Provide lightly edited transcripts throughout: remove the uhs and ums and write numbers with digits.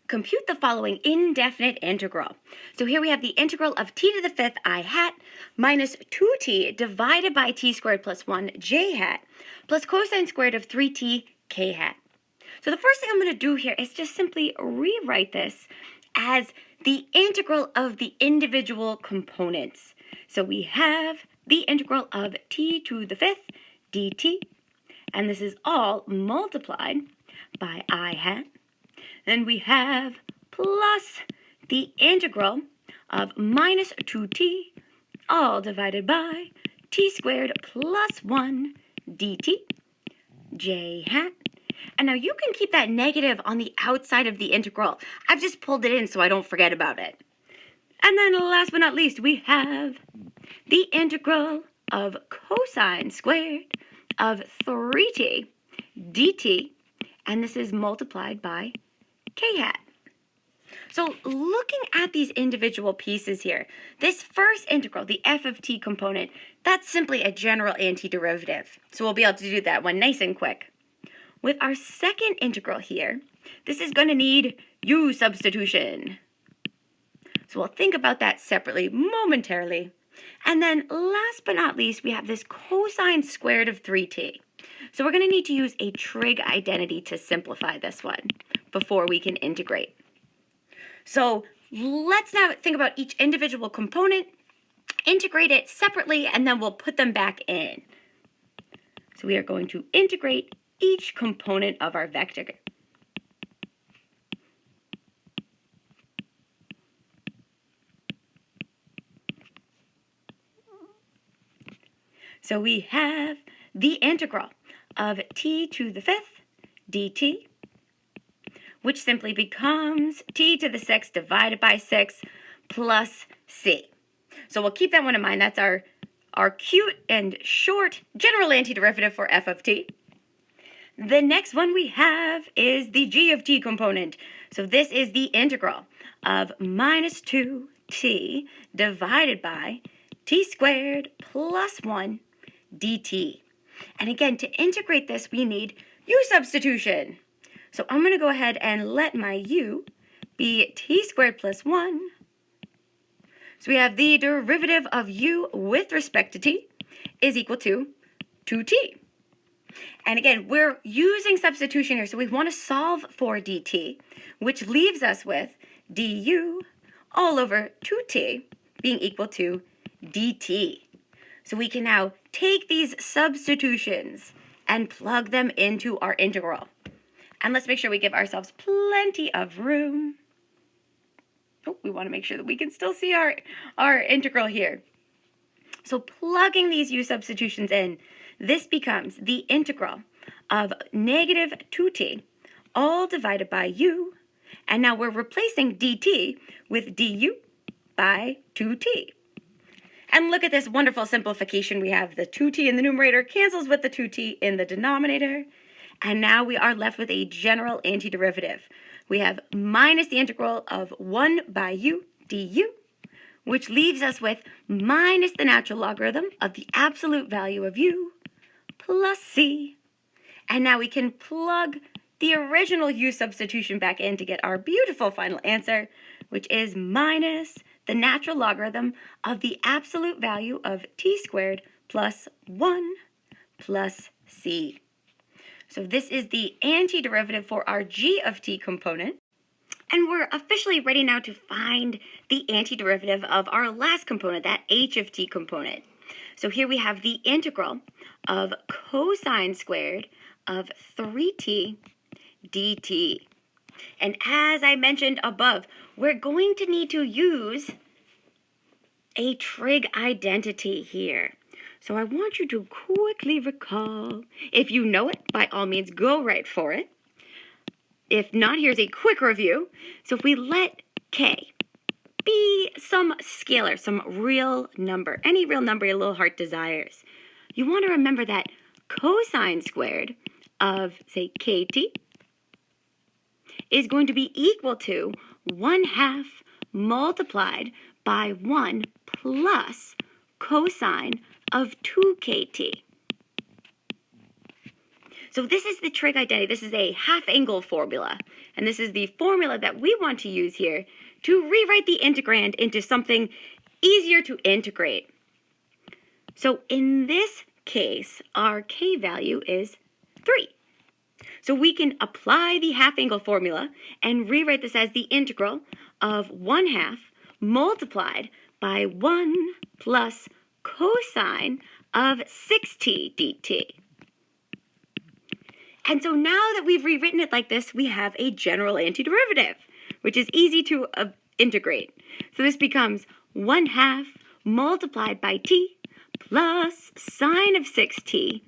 Compute the following indefinite integral. So here we have the integral of t to the fifth I hat minus 2t divided by t squared plus 1 j hat plus cosine squared of 3t k hat. So the first thing I'm going to do here is just simply rewrite this as the integral of the individual components. So we have the integral of t to the fifth dt, and this is all multiplied by I hat. Then we have plus the integral of minus 2t, all divided by t squared plus 1 dt, j hat. And now you can keep that negative on the outside of the integral. I've just pulled it in so I don't forget about it. And then last but not least, we have the integral of cosine squared of 3t dt, and this is multiplied by k hat. So looking at these individual pieces here, this first integral, the f of t component, that's simply a general antiderivative. So we'll be able to do that one nice and quick. With our second integral here, this is going to need u substitution. So we'll think about that separately momentarily. And then last but not least, we have this cosine squared of 3t. So we're going to need to use a trig identity to simplify this one before we can integrate. So let's now think about each individual component, integrate it separately, and then we'll put them back in. So we are going to integrate each component of our vector. So we have the integral of t to the fifth dt, which simply becomes t to the sixth divided by 6 plus c. So we'll keep that one in mind. That's our cute and short general antiderivative for f of t. The next one we have is the g of t component. So this is the integral of minus 2t divided by t squared plus 1 dt. And again, to integrate this, we need u substitution. So I'm going to go ahead and let my u be t squared plus 1. So we have the derivative of u with respect to t is equal to 2t. And again, we're using substitution here, so we want to solve for dt, which leaves us with du all over 2t being equal to dt. So we can now take these substitutions and plug them into our integral. And let's make sure we give ourselves plenty of room. Oh, we want to make sure that we can still see our integral here. So plugging these u substitutions in, this becomes the integral of negative 2t, all divided by u. And now we're replacing dt with du by 2t. And look at this wonderful simplification. We have the 2t in the numerator cancels with the 2t in the denominator. And now we are left with a general antiderivative. We have minus the integral of 1 by u du, which leaves us with minus the natural logarithm of the absolute value of u plus c. And now we can plug the original u substitution back in to get our beautiful final answer, which is minus the natural logarithm of the absolute value of t squared plus 1 plus c. So this is the antiderivative for our g of t component. And we're officially ready now to find the antiderivative of our last component, that h of t component. So here we have the integral of cosine squared of 3t dt. And as I mentioned above, we're going to need to use a trig identity here. So I want you to quickly recall. If you know it, by all means, go right for it. If not, here's a quick review. So if we let k be some scalar, some real number, any real number your little heart desires, you want to remember that cosine squared of, say, kt is going to be equal to 1/2 multiplied by 1 plus cosine of 2kt. So this is the trig identity. This is a half-angle formula. And this is the formula that we want to use here to rewrite the integrand into something easier to integrate. So in this case, our k value is 3. So we can apply the half-angle formula and rewrite this as the integral of 1/2 multiplied by 1 plus cosine of 6t dt. And so now that we've rewritten it like this, we have a general antiderivative, which is easy to integrate. So this becomes 1/2 multiplied by t plus sine of 6t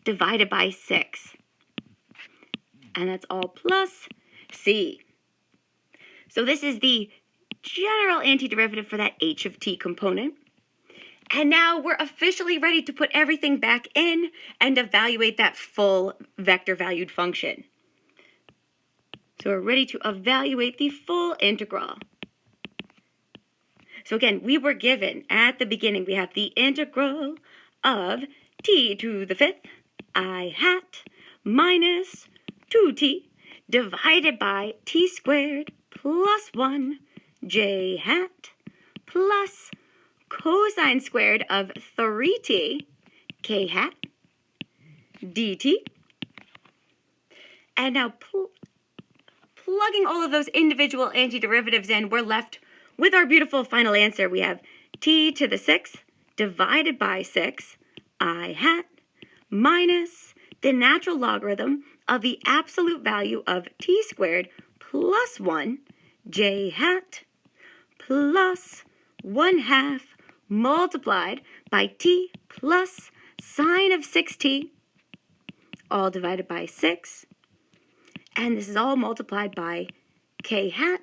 divided by 6. And that's all plus c. So this is the general antiderivative for that h of t component. And now we're officially ready to put everything back in and evaluate that full vector valued function. So we're ready to evaluate the full integral. So again, we were given at the beginning, we have the integral of t to the 5th I hat minus 2t divided by t squared plus 1 j hat plus cosine squared of 3t k hat dt. And now plugging all of those individual antiderivatives in, we're left with our beautiful final answer. We have t to the 6th divided by 6 I hat minus the natural logarithm of the absolute value of t squared plus 1 j hat plus 1/2 multiplied by t plus sine of 6t, all divided by 6. And this is all multiplied by k hat.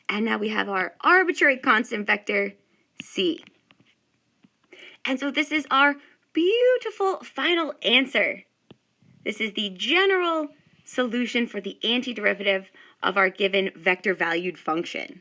And now we have our arbitrary constant vector c. And so this is our beautiful final answer. This is the general solution for the antiderivative of our given vector valued function.